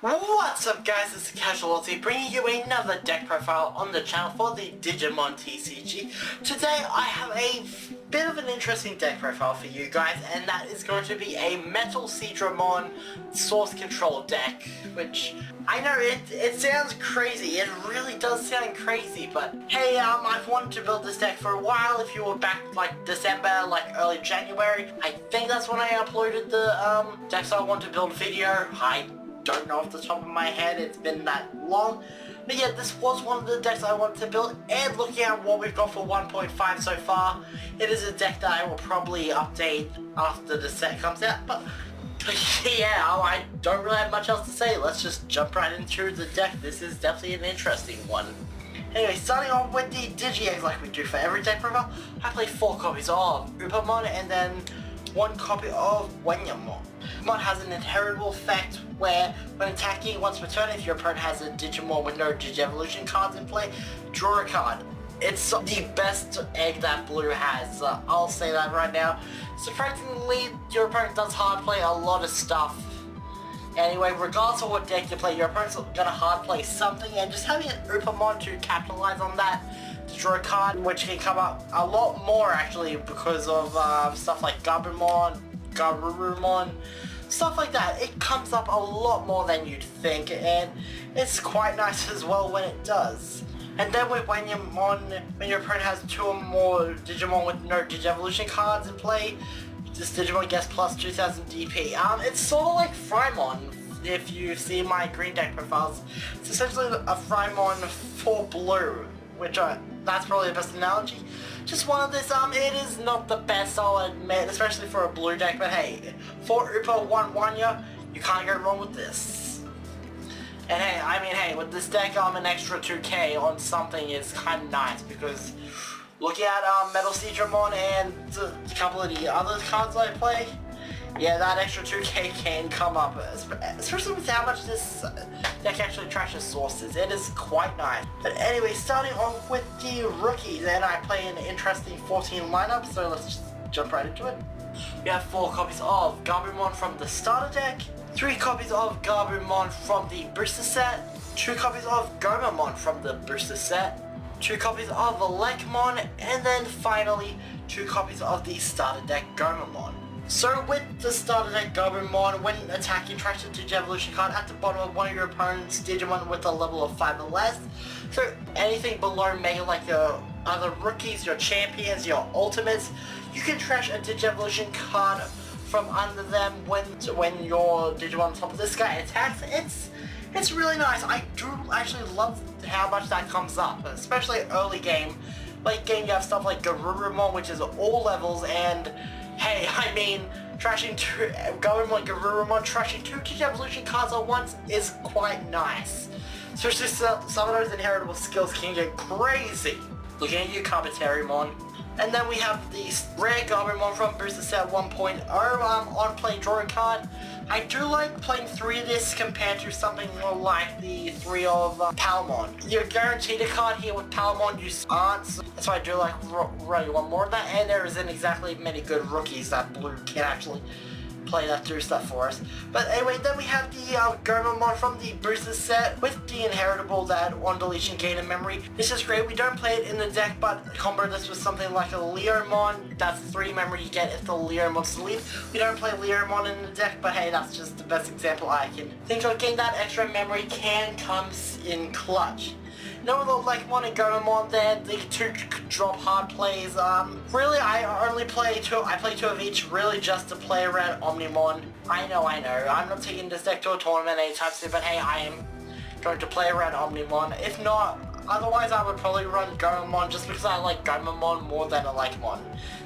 What's up guys, it's TheCasualAussie bringing you another deck profile on the channel for the Digimon TCG. Today I have a bit of an interesting deck profile for you guys, and that is going to be a MetalSeadramon source control deck, which I know it sounds crazy, it really does sound crazy, but hey, I've wanted to build this deck for a while. If you were back like December, like early January, I think that's when I uploaded the decks I want to build video. I don't know off the top of my head, it's been that long, but yeah, this was one of the decks I wanted to build, and looking at what we've got for 1.5 so far, it is a deck that I will probably update after the set comes out. But yeah, I don't really have much else to say. Let's just jump right into the deck. This is definitely an interesting one. Anyway, starting off with the Digi-Eggs like we do for every deck profile, I play 4 copies of Upamon and then 1 copy of Wenyamon. Mon has an inheritable effect where, when attacking once per turn, if your opponent has a Digimon with no Digivolution cards in play, draw a card. It's the best egg that Blue has, I'll say that right now. Surprisingly, your opponent does hard play a lot of stuff. Anyway, regardless of what deck you play, your opponent's gonna hard play something, and just having an Upamon to capitalize on that, to draw a card, which can come up a lot more actually because of stuff like Gabumon, Garurumon, stuff like that. It comes up a lot more than you'd think, and it's quite nice as well when it does. And then with when your opponent has 2 or more Digimon with no Digivolution cards in play, this Digimon gets plus 2000 DP. It's sort of like Frymon, if you see my green deck profiles. It's essentially a Frymon for blue, which that's probably the best analogy. Just one of this, it is not the best, I'll admit, especially for a blue deck, but hey, for Upa 1 Wanya, you can't go wrong with this. And hey, I mean, hey, with this deck, an extra 2k on something is kind of nice, because looking at MetalSeadramon and a couple of the other cards I play, yeah, that extra 2k can come up, especially with how much this deck actually trashes sources. It is quite nice. But anyway, starting off with the rookies, and I play an interesting 14 lineup, so let's just jump right into it. We have 4 copies of Gabumon from the starter deck, 3 copies of Gabumon from the booster set, 2 copies of Gomamon from the booster set, 2 copies of Lekmon, and then finally 2 copies of the starter deck Gomamon. So with the starter deck Gabumon, when attacking, trash the Digivolution card at the bottom of one of your opponent's Digimon with a level of 5 or less. So anything below Mega, like your other rookies, your champions, your ultimates, you can trash a Digivolution card from under them when your Digimon on top of this guy attacks. It's really nice. I do actually love how much that comes up, especially early game. Late game you have stuff like Garurumon, which is all levels, and hey, I mean, Garurumon trashing 2 Digivolution cards at once is quite nice. Especially some of those inheritable skills can get crazy. Looking at you, Carpetarimon. And then we have the rare Gabumon from booster set 1.0, on play draw a card. I do like playing 3 of this compared to something more like the 3 of Palmon. You're guaranteed a card here with Palmon, you aren't, so that's why I do like running 1 more of that, and there isn't exactly many good rookies that Blue can actually play that through stuff for us. But anyway, then we have the Gomamon from the booster set with the inheritable that on deletion gain in memory. This is great. We don't play it in the deck, but combo this with something like a Leomon. That's 3 memory you get if the Leomon's deleted. We don't play Leomon in the deck, but hey, that's just the best example I can think of. Getting that extra memory can come in clutch. Now with the Lekmon and Gomamon there, the 2 drop hard plays, really I only play 2, I play 2 of each really just to play around Omnimon. I know, I'm not taking this deck to a tournament anytime soon, but hey, I am going to play around Omnimon. If not, otherwise I would probably run Gomamon just because I like Gomamon more than a Lekmon.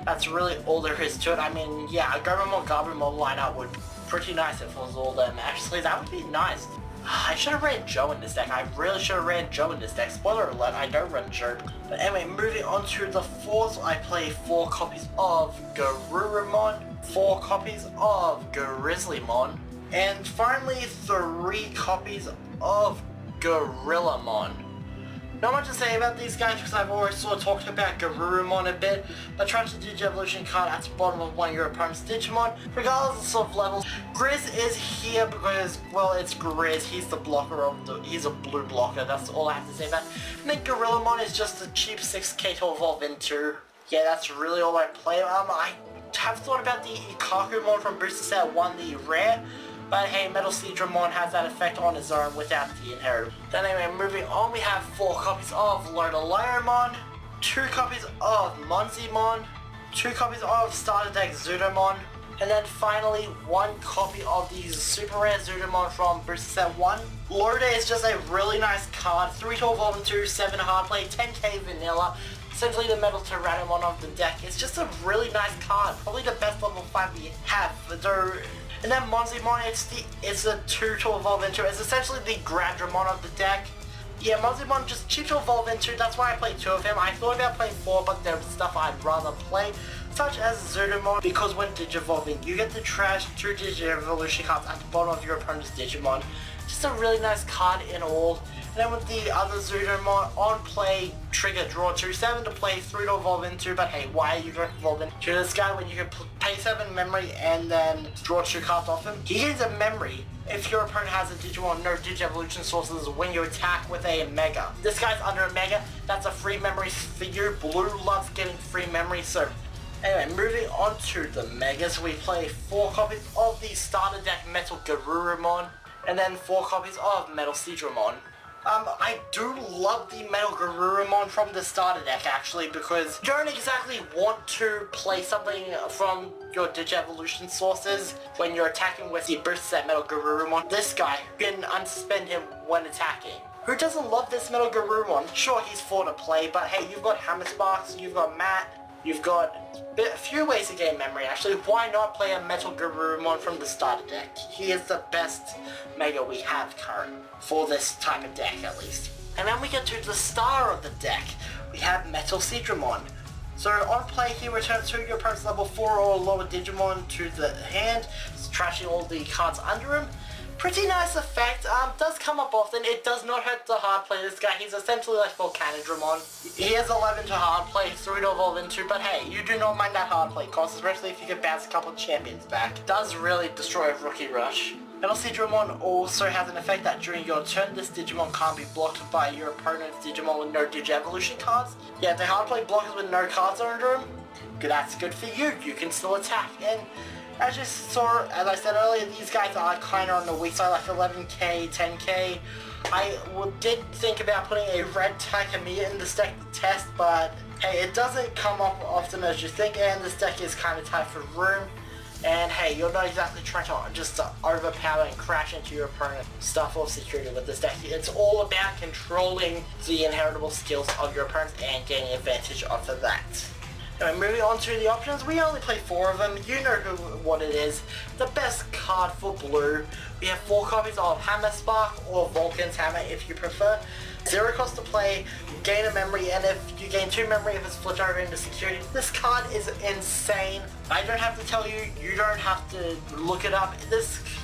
That's really all there is to it. I mean, yeah, a Gomamon-Gabumon lineup would be pretty nice if it was all them. Actually, that would be nice. I should have ran Joe in this deck. I really should have ran Joe in this deck. Spoiler alert, I don't run Joe. But anyway, moving on to the 4s, I play 4 copies of Garurumon, 4 copies of Grizzlymon, and finally 3 copies of Gorillamon. Not much to say about these guys because I've already sort of talked about Garurumon a bit, but trash the Digievolution card at the bottom of one of your opponent's Digimon, regardless of levels. Grizz is here because, well, it's Grizz. He's the blocker of the, he's a blue blocker, that's all I have to say about it. And then Gorillamon is just a cheap 6k to evolve into. Yeah, that's really all I play. I have thought about the Ikakumon from Booster Set 1, the rare. But hey, MetalSeadramon has that effect on his own without the inheritable. Then anyway, moving on, we have 4 copies of Lodoliromon, 2 copies of Monzimon, 2 copies of Starter Deck Zudomon, and then finally 1 copy of the Super Rare Zudomon from Booster Set 1. Lode is just a really nice card, 3 to evolve into, 7 hard play, 10k vanilla. Essentially the Metal Tyrannomon of the deck. It's just a really nice card, probably the best level 5 we have. And then Monzimon, it's a 2 to evolve into. It's essentially the Grandramon of the deck. Yeah, Monzimon just cheap to evolve into, that's why I played 2 of him. I thought about playing 4, but there's stuff I'd rather play, such as Zudomon, because when Digivolving, you get to trash 2 Digievolution cards at the bottom of your opponent's Digimon. Just a really nice card in all. And then with the other Zudomon, on play, trigger draw 2, 7 to play, 3 to evolve into, but hey, why are you going to evolve into this guy when you can pay 7 memory and then draw 2 cards off him? He gains a memory if your opponent has a Digimon no Digievolution sources when you attack with a Mega. This guy's under a Mega, that's a free memory for you. Blue loves getting free memory, so anyway, moving on to the Megas, we play 4 copies of the Starter Deck Metal Garurumon, and then 4 copies of MetalSeadramon. I do love the Metal Garurumon from the starter deck actually, because you don't exactly want to play something from your Digievolution sources when you're attacking with the Booster Set Metal Garurumon. This guy, you can unsuspend him when attacking. Who doesn't love this Metal Garurumon? Sure, he's 4 to play, but hey, you've got Hammer Sparks, you've got Matt, you've got a few ways to gain memory actually. Why not play a Metal Garurumon from the starter deck? He is the best Mega we have current, for this type of deck at least. And then we get to the star of the deck. We have MetalSeadramon. So on play he returns to your opponent's level 4 or lower Digimon to the hand, trashing all the cards under him. Pretty nice effect, does come up often. It does not hurt to hard play this guy. He's essentially like Volcanodramon. He has 11 to hard play, 3 to evolve into, but hey, you do not mind that hard play cost, especially if you can bounce a couple of champions back. Does really destroy a Rookie Rush. MetalSeadramon also has an effect that during your turn, this Digimon can't be blocked by your opponent's Digimon with no Digievolution cards. Yeah, the hard play blockers with no cards under him, that's good for you. You can still attack. And as you saw, as I said earlier, these guys are kind of on the weak side, like 11k, 10k. I did think about putting a red Takamiya in this deck to test, but hey, it doesn't come up often as you think, and this deck is kind of tight for room. And hey, you're not exactly trying to just overpower and crash into your opponent's stuff or security with this deck. It's all about controlling the inheritable skills of your opponents and getting advantage off of that. Anyway, moving on to the options, we only play 4 of them. You know what it is. The best card for blue. We have 4 copies of Hammer Spark or Vulcan's Hammer if you prefer. 0 cost to play, gain a memory, and if you gain 2 memory if it's flipped over into security. This card is insane. I don't have to tell you, you don't have to look it up.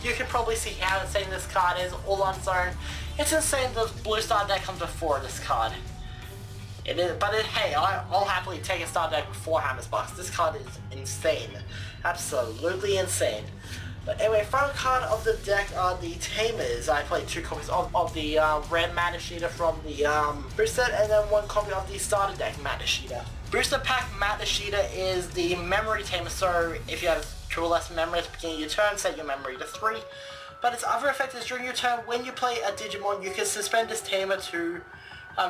You can probably see how insane this card is all on its own. It's insane the blue star deck comes before this card. It is, but hey, I'll happily take a star deck before Hammer Sparks. This card is insane. Absolutely insane. But anyway, final card of the deck are the Tamers. I played 2 copies of the red Matashita from the booster set, and then 1 copy of the starter deck Matashita. Booster pack Matashita is the memory tamer, so if you have 2 or less memory at the beginning of your turn, set your memory to 3. But its other effect is during your turn, when you play a Digimon, you can suspend this tamer to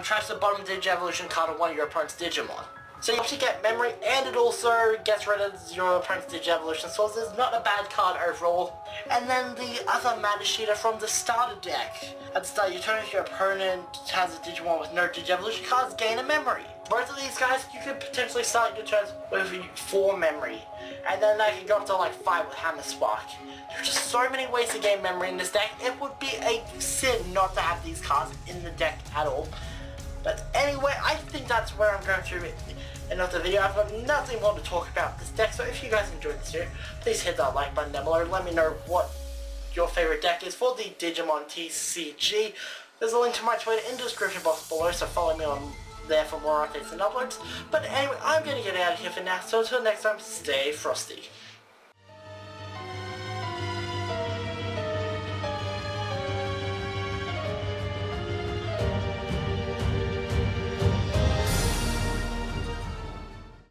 trash the bottom Digievolution card of one of your opponent's Digimon. So you actually get memory, and it also gets rid of your opponent's Digievolution sources. Not a bad card overall. And then the other Matashita from the starter deck. At the start of your turn, if your opponent has a Digimon with no Digievolution cards, gain a memory. Both of these guys, you could potentially start your turns with 4 memory. And then they can go up to like 5 with Hammer Spark. There's just so many ways to gain memory in this deck. It would be a sin not to have these cards in the deck at all. But anyway, I think that's where I'm going to end of the video. I've got nothing more to talk about this deck, so if you guys enjoyed this video, please hit that like button down below. Let me know what your favorite deck is for the Digimon TCG. There's a link to my Twitter in the description box below, so follow me on there for more updates and uploads. But anyway, I'm going to get out of here for now, so until next time, stay frosty.